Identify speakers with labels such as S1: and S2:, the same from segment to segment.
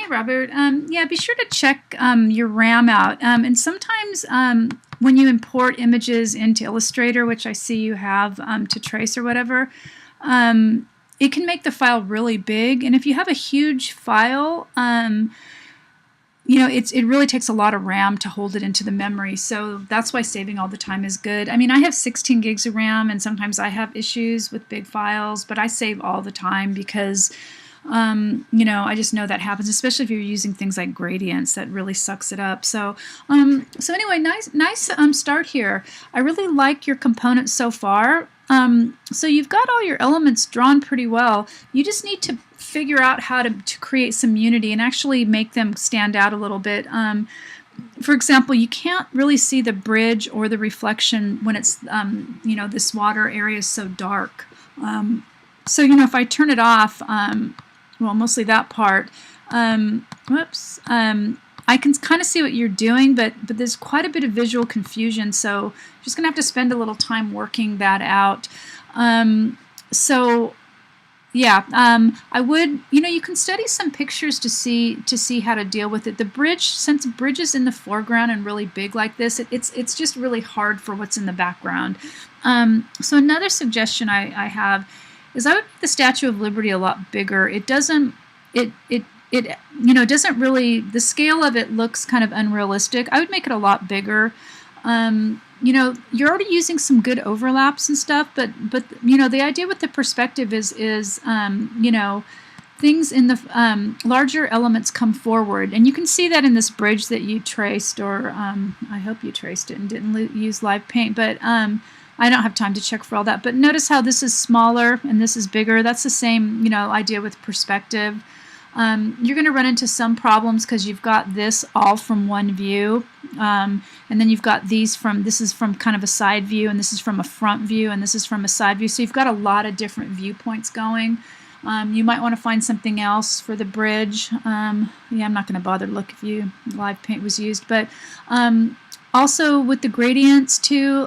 S1: Robert. Yeah, be sure to check your RAM out. And sometimes when you import images into Illustrator, which I see you have to trace or whatever, it can make the file really big. And if you have a huge file, it really takes a lot of RAM to hold it into the memory. So that's why saving all the time is good. I mean, I have 16 gigs of RAM, and sometimes I have issues with big files, but I save all the time because I just know that happens, especially if you're using things like gradients. That really sucks it up. So anyway, nice start here. I really like your components so far. So you've got all your elements drawn pretty well. You just need to figure out how to create some unity and actually make them stand out a little bit. For example, you can't really see the bridge or the reflection when it's, this water area is so dark. So if I turn it off, well, mostly that part, I can kind of see what you're doing, but there's quite a bit of visual confusion, so you're just going to have to spend a little time working that out. I would, you can study some pictures to see how to deal with it. The bridge, since the bridge is in the foreground and really big like this, it's just really hard for what's in the background. So another suggestion I have is I would make the Statue of Liberty a lot bigger. It doesn't really, the scale of it looks kind of unrealistic. I would make it a lot bigger. You're already using some good overlaps and stuff, but the idea with the perspective is things in the larger elements come forward, and you can see that in this bridge that you traced, or I hope you traced it and didn't use live paint, but I don't have time to check for all that. But notice how this is smaller and this is bigger. That's the same idea with perspective. You're going to run into some problems because you've got this all from one view, and then you've got this is from kind of a side view, and this is from a front view, and this is from a side view. So you've got a lot of different viewpoints going. You might want to find something else for the bridge. I'm not going to bother to look if live paint was used, but also with the gradients too.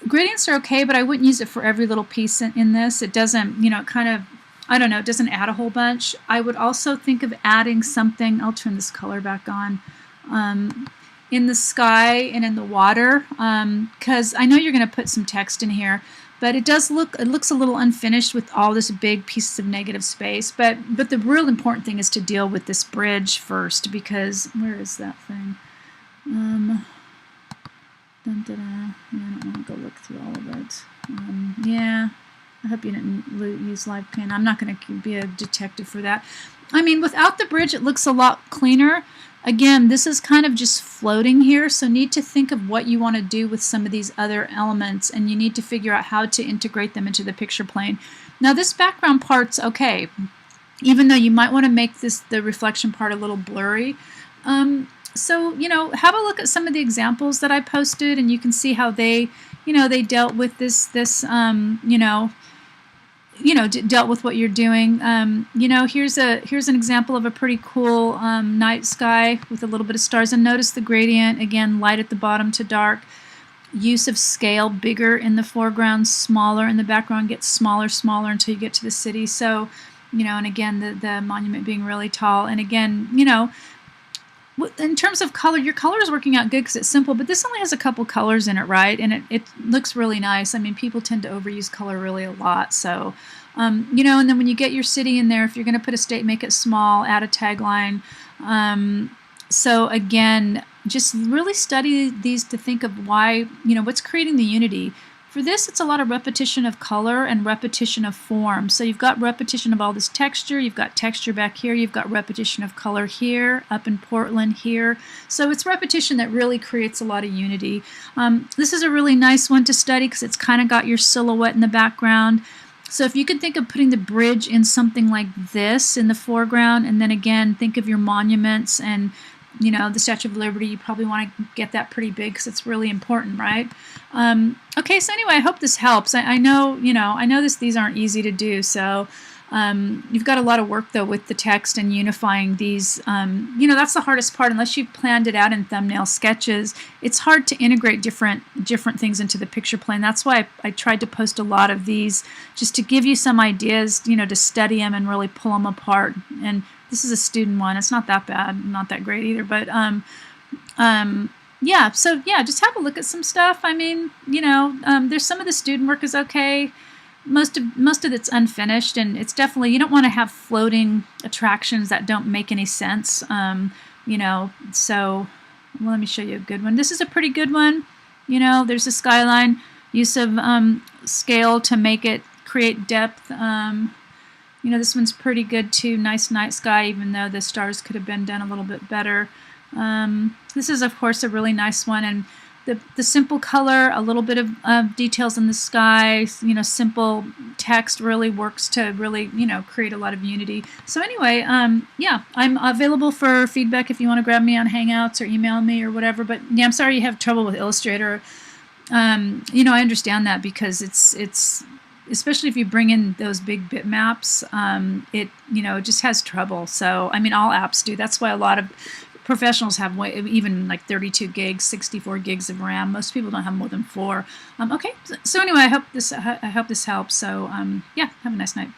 S1: Gradients are okay, but I wouldn't use it for every little piece in this. It doesn't, it doesn't add a whole bunch. I would also think of adding something. I'll turn this color back on. In the sky and in the water, because I know you're going to put some text in here, but it looks a little unfinished with all this big pieces of negative space. But the real important thing is to deal with this bridge first, because where is that thing? I don't want to go look through all of it. I hope you didn't use live paint. I'm not going to be a detective for that. I mean, without the bridge, it looks a lot cleaner. Again, this is kind of just floating here, so need to think of what you want to do with some of these other elements, and you need to figure out how to integrate them into the picture plane. Now, this background part's okay, even though you might want to make the reflection part a little blurry. So, have a look at some of the examples that I posted, and you can see how they dealt with dealt with what you're doing. Here's an example of a pretty cool night sky with a little bit of stars, and notice the gradient again, light at the bottom to dark. Use of scale, bigger in the foreground, smaller in the background, gets smaller until you get to the city. So, and again the monument being really tall, and again, in terms of color, your color is working out good because it's simple, but this only has a couple colors in it, right? And it looks really nice. I mean, people tend to overuse color really a lot. So, and then when you get your city in there, if you're going to put a state, make it small, add a tagline. So again, just really study these to think of why, what's creating the unity. For this, it's a lot of repetition of color and repetition of form. So you've got repetition of all this texture, you've got texture back here, you've got repetition of color here, up in Portland here. So it's repetition that really creates a lot of unity. This is a really nice one to study because it's kind of got your silhouette in the background. So if you could think of putting the bridge in something like this in the foreground, and then again, think of your monuments and the Statue of Liberty, you probably want to get that pretty big because it's really important, right? Okay, so anyway, I hope this helps. I know, these aren't easy to do, so You've got a lot of work though with the text and unifying these. You know, that's the hardest part. Unless you've planned it out in thumbnail sketches, it's hard to integrate different things into the picture plane. That's why I tried to post a lot of these just to give you some ideas, you know, to study them and really pull them apart. And this is a student one. It's not that bad, not that great either, but yeah. So yeah, just have a look at some stuff. I mean, you know, there's some of the student work is okay. Most of it's unfinished, and it's definitely, you don't want to have floating attractions that don't make any sense. You know, so well, let me show you a good one. This is a pretty good one. You know, there's a skyline, use of scale to make it create depth. You know, this one's pretty good too. Nice night sky, even though the stars could have been done a little bit better. This is, of course, a really nice one, and the simple color, a little bit of details in the sky, you know, simple text really works to really, you know, create a lot of unity. So anyway, yeah, I'm available for feedback if you want to grab me on Hangouts or email me or whatever. But yeah, I'm sorry you have trouble with Illustrator. You know, I understand that because it's especially if you bring in those big bitmaps, it, you know, it just has trouble. So I mean, all apps do. That's why a lot of professionals have even like 32 gigs, 64 gigs of RAM. Most people don't have more than 4. Okay, so anyway, I hope this helps. So yeah, have a nice night.